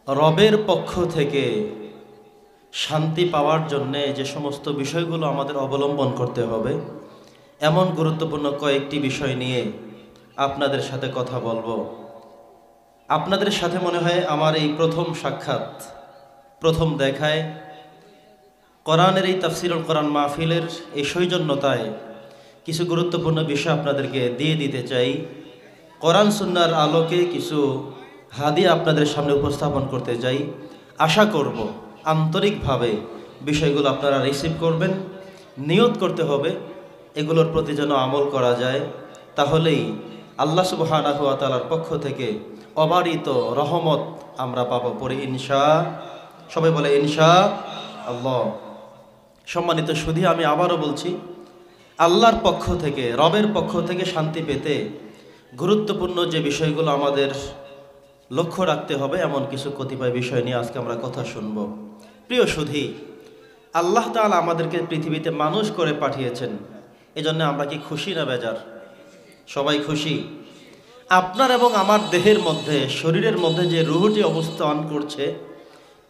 রবের পক্ষ থেকে শান্তি পাওয়ার জন্যে যে সমস্ত বিষয়গুলো আমাদের অবলম্বন করতে হবে, এমন গুরুত্বপূর্ণ কয়েকটি বিষয় নিয়ে আপনাদের সাথে কথা বলবো। আপনাদের সাথে মনে হয় আমার এই প্রথম সাক্ষাৎ, প্রথম দেখায় কোরআনের এই তাফসিরুল কোরআন মাহফিলের এই সৌজন্যতায় কিছু গুরুত্বপূর্ণ বিষয় আপনাদেরকে দিয়ে দিতে চাই। কোরআন সুন্নাহর আলোকে কিছু হাদিয়া আপনাদের সামনে উপস্থাপন করতে চাই। আশা করব আন্তরিকভাবে বিষয়গুলো আপনারা রিসিভ করবেন। নিয়ত করতে হবে এগুলোর প্রতি যেন আমল করা যায়, তাহলেই আল্লাহ সুবহানাহু ওয়া তাআলার পক্ষ থেকে অবারিত রহমত আমরা পাবো পরে সবাই বলে ইনশাআল্লাহ। সম্মানিত সুধী, আমি আবারও বলছি, আল্লাহর পক্ষ থেকে, রবের পক্ষ থেকে শান্তি পেতে গুরুত্বপূর্ণ যে বিষয়গুলো আমাদের লক্ষ্য রাখতে হবে, এমন কিছু কতিপয় বিষয় নিয়ে আজকে আমরা কথা শুনব। প্রিয় সুধী, আল্লাহ তাআলা আমাদেরকে পৃথিবীতে মানুষ করে পাঠিয়েছেন, এজন্য আমরা কি খুশি না বেজার? সবাই খুশি। আপনার এবং আমার দেহের মধ্যে, শরীরের মধ্যে যে রুহুটি অবস্থান করছে,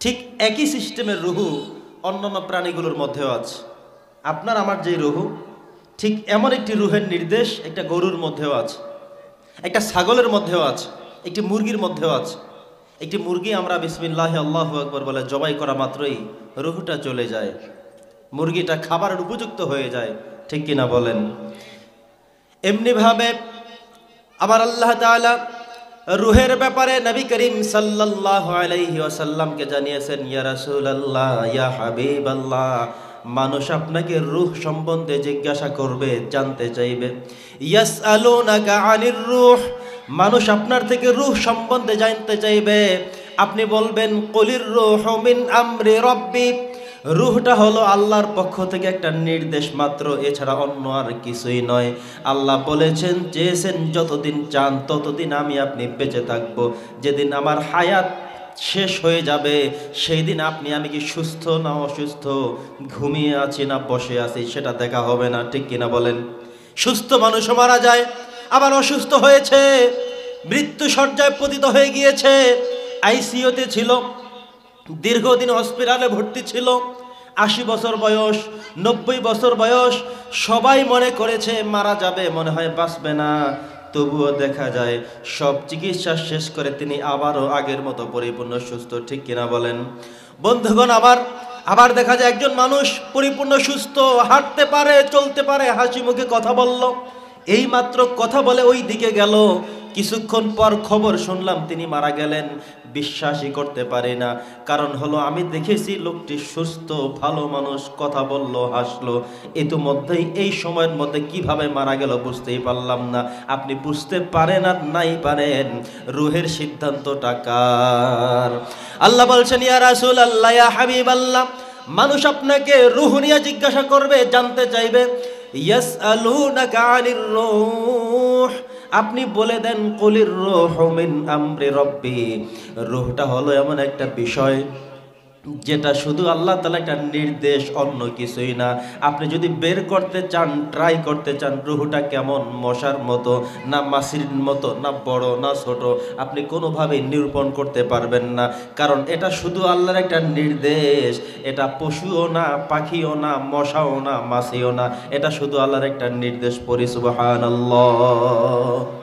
ঠিক একই সিস্টেমের রুহু অন্যান্য প্রাণীগুলোর মধ্যেও আছে। আপনার আমার যে রুহু, ঠিক এমন একটি রুহের নির্দেশ একটা গরুর মধ্যেও আছে, একটা ছাগলের মধ্যেও আছে, একটি মুরগির মধ্যেও আছে। একটি মুরগি আমরা বিসমিল্লাহ আল্লাহু আকবার বলে জবাই করা মাত্রই রুহুটা চলে যায়, মুরগিটা খাবারের উপযুক্ত হয়ে যায়, ঠিক কিনা বলেন? এমনিভাবে আবার আল্লাহ তাআলা রুহের ব্যাপারে নবী করিম সাল্লাল্লাহু আলাইহি ওয়াসাল্লামকে জানিয়েছেন, ইয়া রাসূলুল্লাহ, ইয়া হাবিবাল্লাহ, মানুষ আপনাকে রূহ সম্বন্ধে জিজ্ঞাসা করবে, জানতে চাইবে। ইয়াসআলুনাকা আনির রূহ, মানুষ আপনার থেকে রূহ সম্বন্ধে জানতে চাইবে। আপনি বলবেন কুলির রূহু মিন আমরি রাব্বি, রূহটা হলো আল্লাহর পক্ষ থেকে একটা নির্দেশ মাত্র, এছাড়া অন্য আর কিছুই নয়। আল্লাহ বলেছেন, চেয়েছেন যতদিন চান ততদিন আমি আপনি বেঁচে থাকবো। যেদিন আমার হায়াত শেষ হয়ে যাবে সেই দিন আপনি আমি কি সুস্থ না অসুস্থ, ঘুমিয়ে আছি না বসে আছি, সেটা দেখা হবে না, ঠিক কিনা বলেন? সুস্থ মানুষও মারা যায়, আবার অসুস্থ হয়েছে, মৃত্যু শয্যায় পতিত হয়ে গিয়েছে, আইসিইউতে ছিল, দীর্ঘদিন হসপিটালে ভর্তি ছিল, 80 বছর বয়স, 90 বছর বয়স, সবাই মনে করেছে মারা যাবে, মনে হয় বাঁচবে না। তবুও দেখা যায় সব চিকিৎসা শেষ করে তিনি আবারও আগের মতো পরিপূর্ণ সুস্থ, ঠিক কিনা বলেন? বন্ধুগণ, আবার দেখা যায় একজন মানুষ পরিপূর্ণ সুস্থ, হাঁটতে পারে, চলতে পারে, হাসি মুখে কথা বলল, এই মাত্র কথা বলে ওই দিকে গেল, কিছুক্ষণ পর খবর শুনলাম তিনি মারা গেলেন। বিশ্বাসই করতে পারি না। কারণ হলো, আমি দেখেছি লোকটি সুস্থ, ভালো মানুষ, কথা বলল, হাসলো, ইতিমধ্যেই এই সময়ের মধ্যে কিভাবে মারা গেল বুঝতেই পারলাম না। আপনি বুঝতে পারেন আর নাই পারেন, রুহের সিদ্ধান্তটা কার? আল্লাহ বলছেন, ইয়া রাসূলুল্লাহ, ইয়া হাবিবাল্লাহ, মানুষ আপনাকে রূহ নিয়ে জিজ্ঞাসা করবে, জানতে চাইবে। ইয়াসআলুনাকা আনির রূহ, আপনি বলে দেন কুলির রূহু মিন আমরি রাব্বি, রূহটা হলো এমন একটা বিষয় যেটা শুধু আল্লাহ তাআলা একটা নির্দেশ, অন্য কিছুই না। আপনি যদি বের করতে চান, ট্রাই করতে চান, রূহটা কেমন, মশার মতো না মাছির মতো, না বড় না ছোট, আপনি কোনোভাবেই নিরূপণ করতে পারবেন না। কারণ এটা শুধু আল্লাহর একটা নির্দেশ, এটা পশুও না, পাখিও না, মশাও না, মাছিও না, এটা শুধু আল্লাহর একটা নির্দেশ। পড়ি সুবহানাল্লাহ।